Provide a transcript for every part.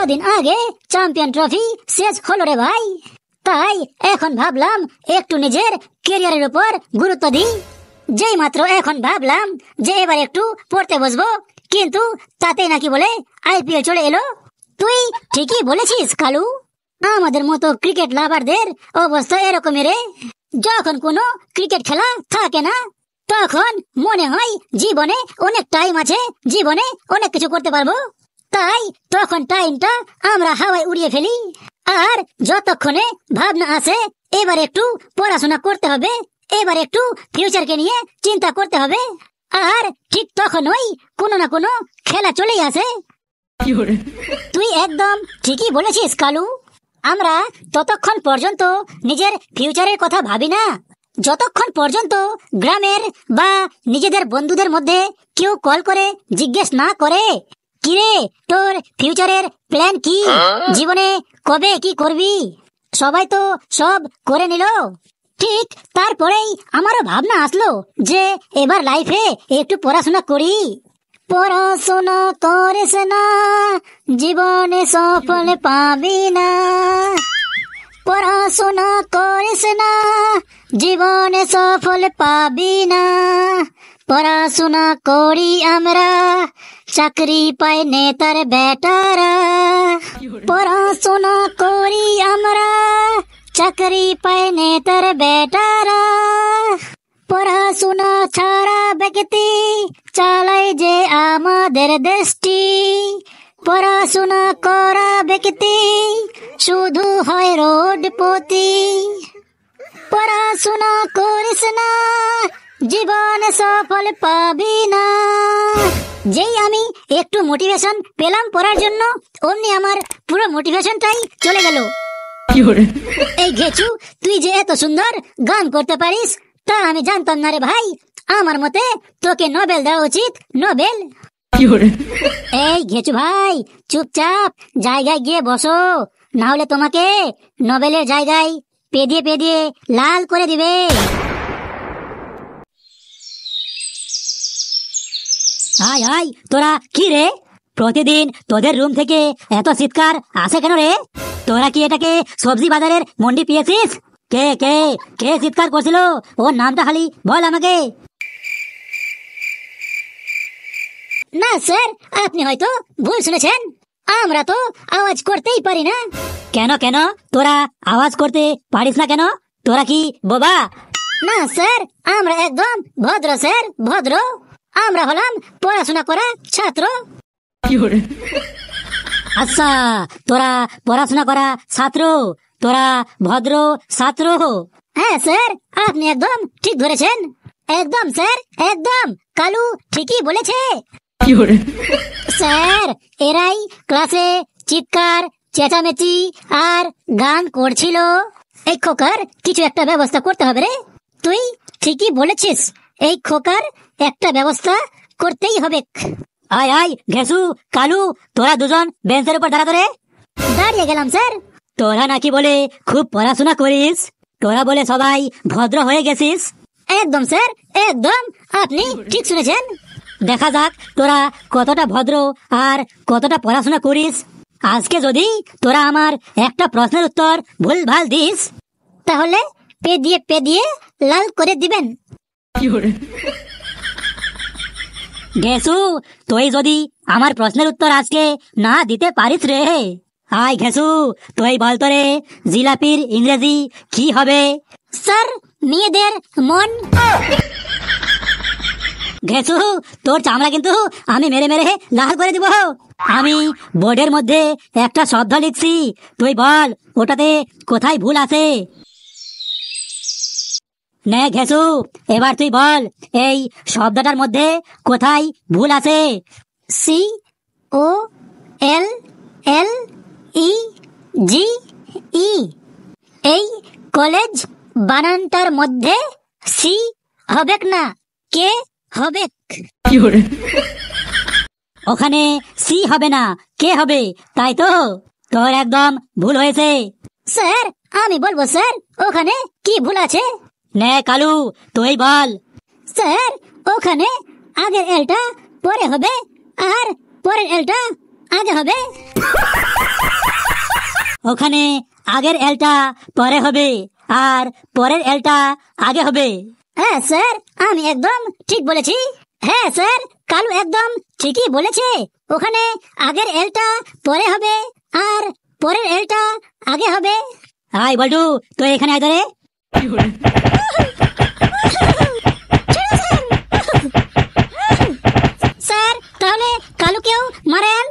কদিন আগে champion trophy শেষ হলো রে ভাই, তাই এখন ভাবলাম একটু নিজের ক্যারিয়ারের উপর গুরুত্ব দিই। যেই মাত্র এখন ভাবলাম যে এবার একটু পড়তে বসবো, কিন্তু তাতেই নাকি বলে আইপিএল চলে এলো। তুই ঠিকই বলেছিস কালু, আমাদের মতো ক্রিকেট লাভারদের অবস্থা এরকমই রে। যখন কোনো ক্রিকেট খেলা থাকে না তখন মনে হয় জীবনে অনেক টাইম আছে, জীবনে অনেক কিছু করতে পারবো, তাই তখন টাইমটা আমরা হাওয়ায় উড়িয়ে ফেলি। আর যতক্ষণে ভাবনা আসে এবার একটু পড়াশোনা করতে হবে, এবার একটু ফিউচারকে নিয়ে চিন্তা করতে হবে, আর ঠিক তখনই কোনো না কোনো খেলা চলেই আসে। তুই একদম ঠিকই বলেছিস কালু, আমরা ততক্ষণ পর্যন্ত নিজের ফিউচারের কথা ভাবি না যতক্ষণ পর্যন্ত গ্রামের বা নিজেদের বন্ধুদের মধ্যে কেউ কল করে জিজ্ঞেস না করে, কিরে তোর ফিউচারের প্ল্যান কি, জীবনে কবে কি করবি। সবাই তো সব করে নিল, ঠিক তারপরেই আমারও ভাবনা আসলো যে এবার লাইফে একটু পড়াশোনা করি। পড়াশোনা করিস না জীবনে সফল পাবি না, পড়াশোনা করিস না জীবনে সফল পাবি না। পড়াশোনা করি আমরা চাকরি পাই নেতার বেটারা, পড়াশোনা করি আমরা চাকরি পাই নেতার বেটারা। পড়াশোনা ছাড়া ব্যক্তি চালায় যে আমাদের দেশটি, পড়াশোনা করা ব্যক্তি শুধু হয় রোডপতি। পড়াশোনা করিস না জীবনে সফল পাবি না। যেই আমি একটু মোটিভেশন পেলাম পড়ার জন্য, অমনি আমার পুরো মোটিভেশনটাই চলে গেল। এই ঘেচু, তুই যে এত সুন্দর গান করতে পারিস তা আমি জানতাম না রে ভাই। আমার মতে তোকে নোবেল দেওয়া উচিত, নোবেল। এই ঘেচু ভাই, চুপচাপ জায়গায় গিয়ে বসো, না হলে তোমাকে নোবেলের জায়গায় পেদিয়ে পেদিয়ে লাল করে দিবে। আয় আয়, তোরা কি রে, প্রতিদিন তোদের রুম থেকে এত চিৎকার আসে কেন রে? তোরা কি এটাকে সবজি বাজারের মন্ডি পেয়েছিস? কে কে কে চিৎকার করছিল, ওর নামটা খালি বল আমাকে। না স্যার, আপনি হয়তো ভুল শুনেছেন, আমরা তো আওয়াজ করতেই পারি না। কেন কেন তোরা আওয়াজ করতে পারিস না কেন? তোরা কি বোবা? না স্যার, আমরা একদম ভদ্র স্যার, ভদ্র। আমরা হলাম পড়াশোনা করা ছাত্র। আচ্ছা, তোরা পড়াশোনা করা ছাত্র, তোরা ভদ্র ছাত্র। হ্যাঁ স্যার, আপনি একদম ঠিক ধরেছেন। একদম স্যার, একদম কালু ঠিকই বলেছে। স্যার, এরাই ক্লাসে চিৎকার চেঁচামেচি আর গান করছিল। এই খোকার কিছু একটা ব্যবস্থা করতে হবে রে। তুই ঠিকই বলেছিস, এই খোকার একটা ব্যবস্থা করতেই হবে। আয় আয় ঘেসু, কালু, তোরা দুজন বেঞ্চের উপর দাঁড়া। দাঁড়িয়ে গেলাম স্যার। তোরা নাকি বলে খুব পড়াশোনা করিস, তোরা বলে সবাই ভদ্র হয়ে গেছিস। একদম স্যার, একদম আপনি ঠিক শুনেছেন। দেখা যাক তোরা কতটা ভদ্র আর কতটা পড়াশোনা করিস। আজকে যদি তোরা আমার একটা প্রশ্নের উত্তর ভুলভাল দিস, তাহলে পেদিয়ে পেদিয়ে লাল করে দিবেন। ঘেসু, তুই যদি আমার প্রশ্নের উত্তর আজকে না দিতে পারিস রে, আয় ঘেসু, তুই বলতো রে জিলাপির ইংরেজি কি হবে? স্যার, মেয়েদের মন। ঘেসু, তোর চামড়া কিন্তু আমি মেরে মেরে লাল করে দিব। আমি বোর্ডের মধ্যে একটা শব্দ লিখছি, তুই বল ওটাতে কোথায় ভুল আছে। নে ঘেসু, এবার তুই বল এই শব্দটার মধ্যে কোথায় ভুল আছে। সি ও এল এল ই জি ই। এই কলেজ বানানটার মধ্যে সি হবে না, কে হবে? ওখানে সি হবে না, কে হবে, তাই তো? তোর একদম ভুল হয়েছে। স্যার, আমি বলবো স্যার ওখানে কি ভুল আছে। নে কালু, তুই বল। স্যার, ওখানে আগের এলটা পরে হবে আর পরের এলটা আগে হবে। ওখানে আগের এলটা পরে হবে আর পরের এলটা আগে হবে। হ্যাঁ স্যার, আমি একদম ঠিক বলেছি। হ্যাঁ স্যার, কালু একদম ঠিকই বলেছে। ওখানে আগের এলটা পরে হবে আর পরের এলটা আগে হবে। আয় বল্টু, তো এখানে আয় ধরে। স্যার, তাহলে কালুকেও মারেন।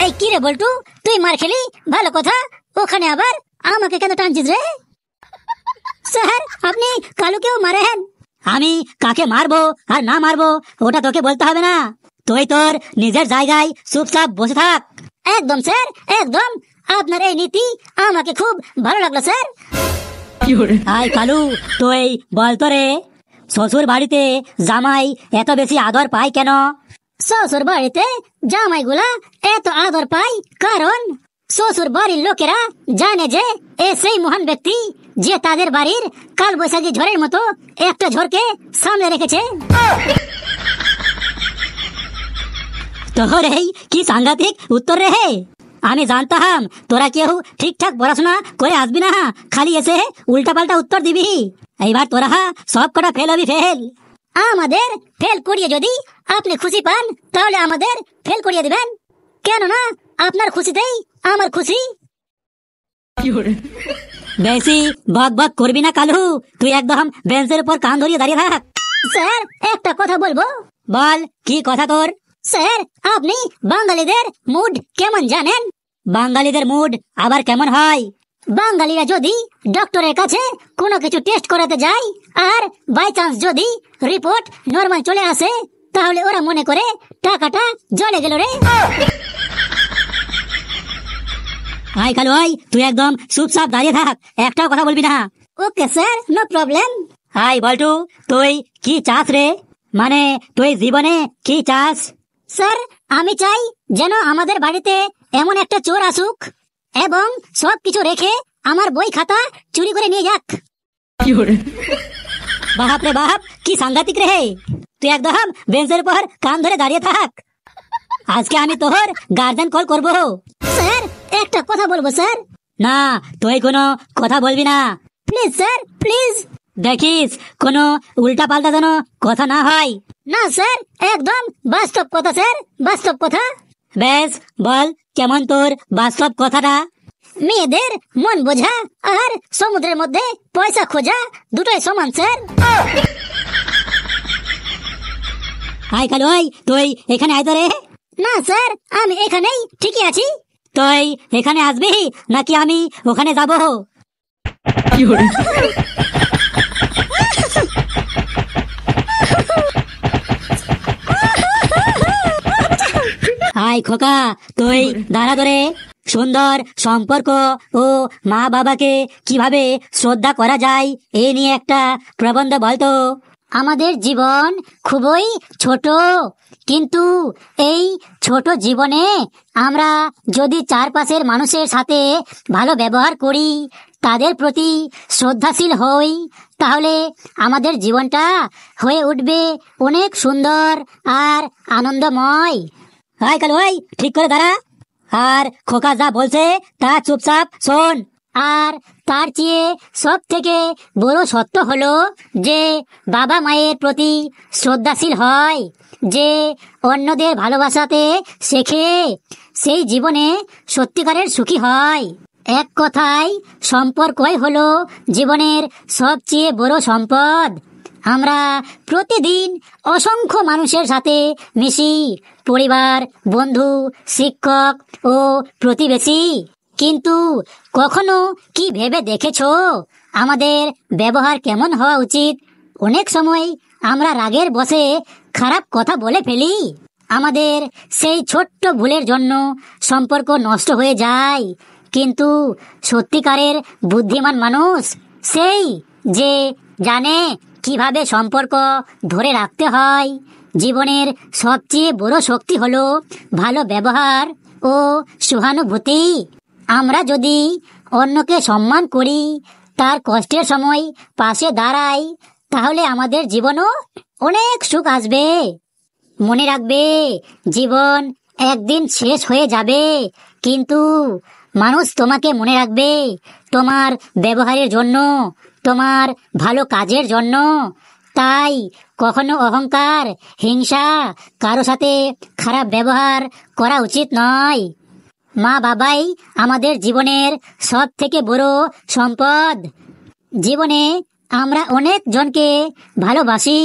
এই কি রে বল্টু, তুই মার খেলি ভালো কথা, ওখানে আবার আমাকে কেন টানছিস রে? স্যার, আপনি কালুকেও মারেন। আমি কাকে মারবো আর না মারবো ওটা তোকে বলতে হবে না, তুই তোর নিজের জায়গায় চুপচাপ বসে থাক। একদম স্যার, একদম। আপনার এই নীতি আমাকে খুব ভালো লাগলো স্যার। আয় কালু, তুই বলতো রে, শ্বশুর বাড়িতে জামাই এত বেশি আদর পায় কেন? শ্বশুর বাড়িতে জামাইগুলা এত আদর পায় কারণ শ্বশুর বাড়ির লোকেরা জানে যে এ সেই মহান ব্যক্তি যে তাদের বাড়ির কালবৈশাখী ঝড়ের মতো একটা ঝড়কে সামনে রেখেছে। তোর এই কি সাংঘাতিক উত্তর রে হে। আমি জানতাম তোরা কেউ ঠিকঠাক পড়াশোনা করে আসবি না, খালি এসে উল্টা পাল্টা উত্তর দিবি। এইবার তোরা সব কটা ফেল হবি ফেল। আমাদের ফেল করিয়ে যদি আপনি খুশি পান তাহলে আমাদের ফেল করিয়ে দিবেন, কেননা আপনার খুশিতেই আমার খুশি। বেশি বক বক করবি না কালু, তুই একদম বেঞ্চের উপর কান ধরিয়ে দাঁড়িয়ে থাক। স্যার, একটা কথা বলবো। বল, কি কথা তোর? স্যার, আপনি বাঙালিদের মুড কেমন জানেন? বাঙালিদের মুড আবার কেমন হয়? বাঙালিরা যদি ডক্টরের কাছে কোনো কিছু টেস্ট করাতে যায় আর বাই চান্স যদি রিপোর্ট নরমাল চলে আসে তাহলে ওরা মনে করে টাকাটা জলে গেল রে। আয় কালু আয়, তুই একদম চুপচাপ দাঁড়িয়ে থাক, একটাও কথা বলবি না। Okay sir, no problem. আয় বল্টু, তুই কি চাস রে? মানে তুই জীবনে কি চাস? স্যার, আমি চাই যেন আমাদের বাড়িতে এমন একটা চোর আসুক এবং সবকিছু রেখে আমার বই খাতা চুরি করে নিয়ে যাক। বাপ রে বাপ, কি সাংঘাতিক রে। তুই একদম বেঞ্চের উপর কান ধরে দাঁড়িয়ে থাক, আজকে আমি তোর গার্জেন কল করবো। স্যার, একটা কথা বলবো স্যার। না, তুই কোনো কথা বলবি না। Please sir, please. দেখিস কোনো উল্টা পাল্টা যেন কথা না হয়। না স্যার, একদম বাস্তব কথা স্যার, বাস্তব কথা। বেশ, বল কেমন তোর বাস্তব কথাটা? মেয়েদের মন বোঝা আর সমুদ্রের মধ্যে পয়সা খোঁজা দুটোই সমান স্যার। আয় কালু আয়, তুই এখানে আয় তো রে। না স্যার, আমি এখানেই ঠিকই আছি। তুই এখানে আসবি নাকি আমি ওখানে যাব? আয় খোকা, তুই দাঁড়া ধরে। সুন্দর সম্পর্ক ও মা বাবাকে কিভাবে শ্রদ্ধা করা যায় এই নিয়ে একটা প্রবন্ধ বলতো। আমাদের জীবন খুবই ছোট, কিন্তু এই ছোট জীবনে আমরা যদি চারপাশের মানুষের সাথে ভালো ব্যবহার করি, তাদের প্রতি শ্রদ্ধাশীল হই, তাহলে আমাদের জীবনটা হয়ে উঠবে অনেক সুন্দর আর আনন্দময়। আয় কালু আয়, ঠিক করে দাঁড়া, আর খোকা যা বলছে তা চুপচাপ শোন। আর তার চেয়ে সব থেকে বড় সত্য হলো যে বাবা মায়ের প্রতি শ্রদ্ধাশীল হয়, যে অন্যদের ভালোবাসাতে শেখে, সেই জীবনে সত্যিকারের সুখী হয়। এক কথায় সম্পর্কই হলো জীবনের সবচেয়ে বড় সম্পদ। আমরা প্রতিদিন অসংখ্য মানুষের সাথে মিশি, পরিবার, বন্ধু, শিক্ষক ও প্রতিবেশী, কিন্তু কখনো কি ভেবে দেখেছো আমাদের ব্যবহার কেমন হওয়া উচিত? অনেক সময় আমরা রাগের বশে খারাপ কথা বলে ফেলি। আমাদের সেই ছোট্ট ভুলের জন্য সম্পর্ক নষ্ট হয়ে যায়, কিন্তু সত্যিকারের বুদ্ধিমান মানুষ সেই যে জানে কিভাবে সম্পর্ক ধরে রাখতে হয়। জীবনের সবচেয়ে বড় শক্তি হলো ভালো ব্যবহার ও সহানুভূতি। আমরা যদি অন্যকে সম্মান করি, তার কষ্টের সময় পাশে দাঁড়াই, তাহলে আমাদের জীবনও অনেক সুখ আসবে। মনে রাখবে, জীবন একদিন শেষ হয়ে যাবে, কিন্তু মানুষ তোমাকে মনে রাখবে তোমার ব্যবহারের জন্য, তোমার ভালো কাজের জন্য। তাই কখনো অহংকার, হিংসা, কারো সাথে খারাপ ব্যবহার করা উচিত নয়। মা বাবাই আমাদের জীবনের সব থেকে বড় সম্পদ। জীবনে আমরা অনেক জনকে ভালোবাসি,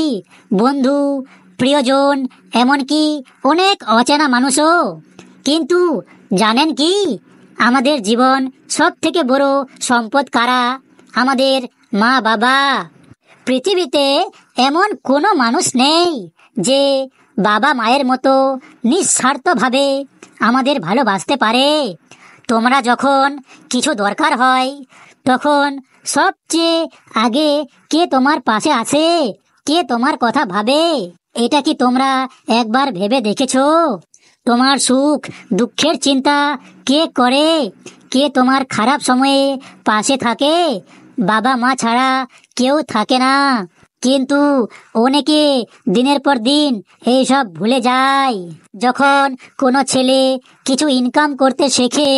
বন্ধু, প্রিয়জন, এমনকি অনেক অচেনা মানুষও। কিন্তু জানেন কি, আমাদের জীবন সব থেকে বড় সম্পদ কারা? আমাদের মা বাবা। পৃথিবীতে এমন কোনো মানুষ নেই যে বাবা মায়ের মতো নিঃস্বার্থভাবে আমাদের ভালোবাসতে পারে। তোমরা যখন কিছু দরকার হয়, তখন সবচেয়ে আগে কে তোমার পাশে আছে, কে তোমার কথা ভাবে, এটা কি তোমরা একবার ভেবে দেখেছো? তোমার সুখ দুঃখের চিন্তা কে করে, কে তোমার খারাপ সময়ে পাশে থাকে? বাবা মা ছাড়া কেউ থাকে না। কিন্তু অনেকে দিনের পর দিন এইসব ভুলে যায়। যখন কোনো ছেলে কিছু ইনকাম করতে শেখে,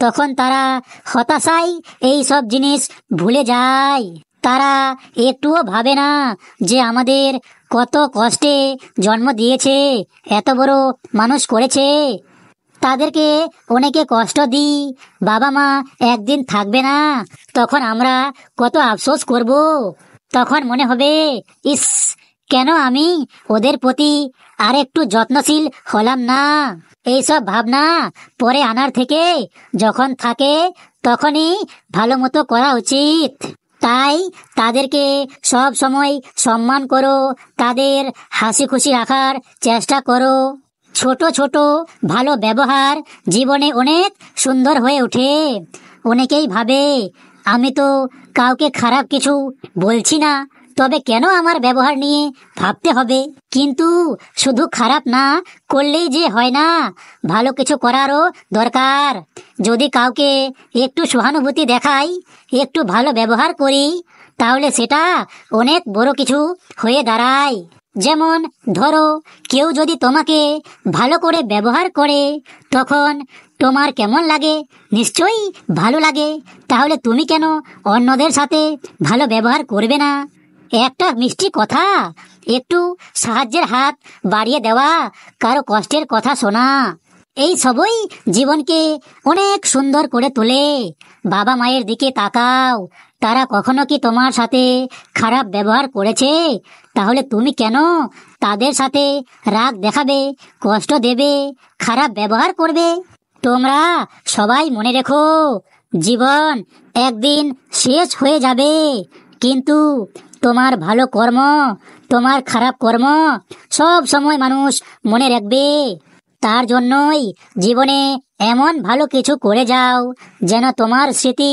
তখন তারা হতাশায় এই সব জিনিস ভুলে যায়। তারা একটুও ভাবে না যে আমাদের কত কষ্টে জন্ম দিয়েছে, এত বড় মানুষ করেছে। তাদেরকে অনেকে কষ্ট দিই, বাবা মা একদিন থাকবে না, তখন আমরা কত আফসোস করব। তখন মনে হবে, ইস, কেন আমি ওদের প্রতি আর একটু যত্নশীল হলাম না। এইসব ভাবনা পরে আনার থেকে যখন থাকে তখনই ভালো মতো করা উচিত। তাই তাদেরকে সব সময় সম্মান করো, তাদের হাসি খুশি রাখার চেষ্টা করো। ছোট ছোট ভালো ব্যবহার জীবনে অনেক সুন্দর হয়ে ওঠে। অনেকেই ভাবে, আমি তো কাউকে খারাপ কিছু বলছি না, তবে কেন আমার ব্যবহার নিয়ে ভাবতে হবে? কিন্তু শুধু খারাপ না করলেই যে হয় না, ভালো কিছু করারও দরকার। যদি কাউকে একটু সহানুভূতি দেখাই, একটু ভালো ব্যবহার করি, তাহলে সেটা অনেক বড় কিছু হয়ে দাঁড়ায়। যেমন ধরো, কেউ যদি তোমাকে ভালো করে ব্যবহার করে, তখন তোমার কেমন লাগে? নিশ্চয়ই ভালো লাগে। তাহলে তুমি কেন অন্যদের সাথে ভালো ব্যবহার করবে না? একটা মিষ্টি কথা, একটু সাহায্যের হাত বাড়িয়ে দেওয়া, কারো কষ্টের কথা শোনা, এই সবই জীবনকে অনেক সুন্দর করে তোলে। বাবা মায়ের দিকে তাকাও, তারা কখনো কি তোমার সাথে খারাপ ব্যবহার করেছে? তাহলে তুমি কেন তাদের সাথে রাগ দেখাবে, কষ্ট দেবে, খারাপ ব্যবহার করবে? তোমরা সবাই মনে রেখো, জীবন একদিন শেষ হয়ে যাবে, কিন্তু তোমার ভালো কর্ম, তোমার খারাপ কর্ম সব সময় মানুষ মনে রাখবে। তার জন্যই জীবনে এমন ভালো কিছু করে যাও যেন তোমার স্মৃতি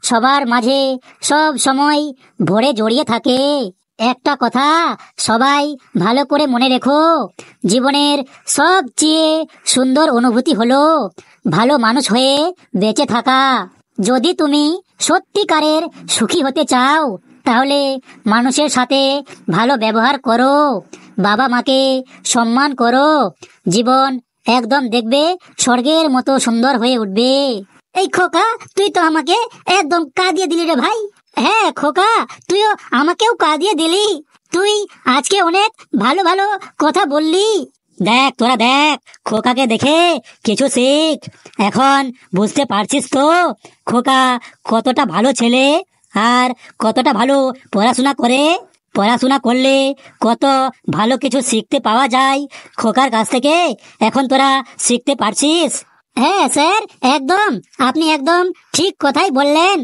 সবার মাঝে সব সময় ভরে জড়িয়ে থাকে। একটা কথা সবাই ভালো করে মনে রেখো, জীবনের সবচেয়ে সুন্দর অনুভূতি হলো ভালো মানুষ হয়ে বেঁচে থাকা। যদি তুমি সত্যিকারের সুখী হতে চাও, তাহলে মানুষের সাথে ভালো ব্যবহার করো, বাবা মাকে সম্মান করো, জীবন একদম দেখবে স্বর্গের মতো সুন্দর হয়ে উঠবে। এই খোকা, তুই তো আমাকে একদম কাঁদিয়ে দিলি রে ভাই। হ্যাঁ খোকা, তুইও আমাকেও কাঁদিয়ে দিলি। তুই আজকে অনেক ভালো ভালো কথা বললি। দেখ তোরা দেখ, খোকাকে দেখে কিছু শিখ। এখন বুঝতে পারছিস তো খোকা কতটা ভালো ছেলে আর কতটা ভালো পড়াশোনা করে। পড়াশোনা করলে কত ভালো কিছু শিখতে পাওয়া যায় খোকার কাছ থেকে, এখন তোরা শিখতে পারছিস। হ্যাঁ স্যার, একদম, আপনি একদম ঠিক কথাই বললেন।